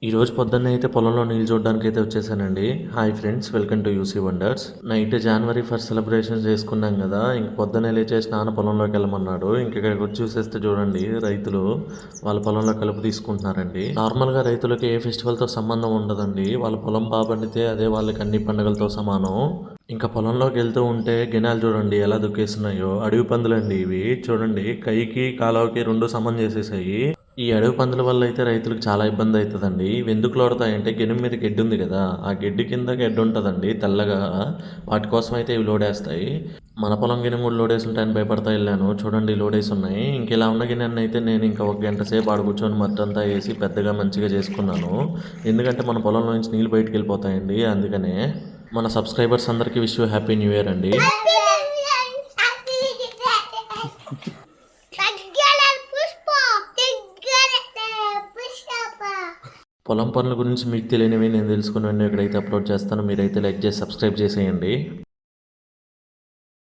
ఈరోజు పొద్దున్నే అయితే పొలంలో నీళ్ళు చూడడానికి అయితే వచ్చేసానండి. Hi friends, welcome to UC wonders. Night జనవరి ఫస్ట్ సెలబ్రేషన్స్ చేసుకున్నాం కదా, ఇంక పొద్దున్నే లేచేసి నాన్న పొలంలోకి వెళ్ళమన్నాడు. ఇంక ఇక్కడికి వచ్చి చూసేస్తే చూడండి, రైతులు వాళ్ళ పొలంలో కలుపు తీసుకుంటున్నారండి. నార్మల్గా రైతులకి ఏ ఫెస్టివల్తో సంబంధం ఉండదండి. వాళ్ళ పొలం బాగా పండితే అదే వాళ్ళకి అన్ని పండుగలతో సమానం. ఇంకా పొలంలోకి వెళ్తూ ఉంటే గినాలు చూడండి ఎలా దుక్కేస్తున్నాయో. అడవి పందులండి ఇవి. చూడండి, కైకి కాలువకి రెండు సమం చేసేసాయి. ఈ అడవి పందుల వల్ల అయితే రైతులకు చాలా ఇబ్బంది అవుతుందండి. ఇవి ఎందుకు లోడతాయంటే గెనుం మీద గెడ్డి ఉంది కదా, ఆ గెడ్డి కింద గెడ్డి ఉంటుందండి తెల్లగా. వాటి కోసం అయితే ఇవి లోడేస్తాయి. మన పొలం గిన్నె కూడా లోడేసి ఉంటాయని భయపడతా వెళ్ళాను. చూడండి లోడేసి ఉన్నాయి. ఇంక ఇలా ఉన్న గిన్నెని అయితే నేను ఇంకా ఒక గంట సేపు ఆడ కూర్చొని మట్టంతా వేసి పెద్దగా మంచిగా చేసుకున్నాను. ఎందుకంటే మన పొలంలో నుంచి నీళ్ళు బయటకు వెళ్ళిపోతాయండి, అందుకనే. మన సబ్స్క్రైబర్స్ అందరికీ wish you happy new year అండి. పొలం పనుల గురించి మీకు తెలియనివి నేను తెలుసుకుని ఇక్కడైతే అప్లోడ్ చేస్తాను. మీరైతే లైక్ చేసి సబ్స్క్రైబ్ చేసేయండి.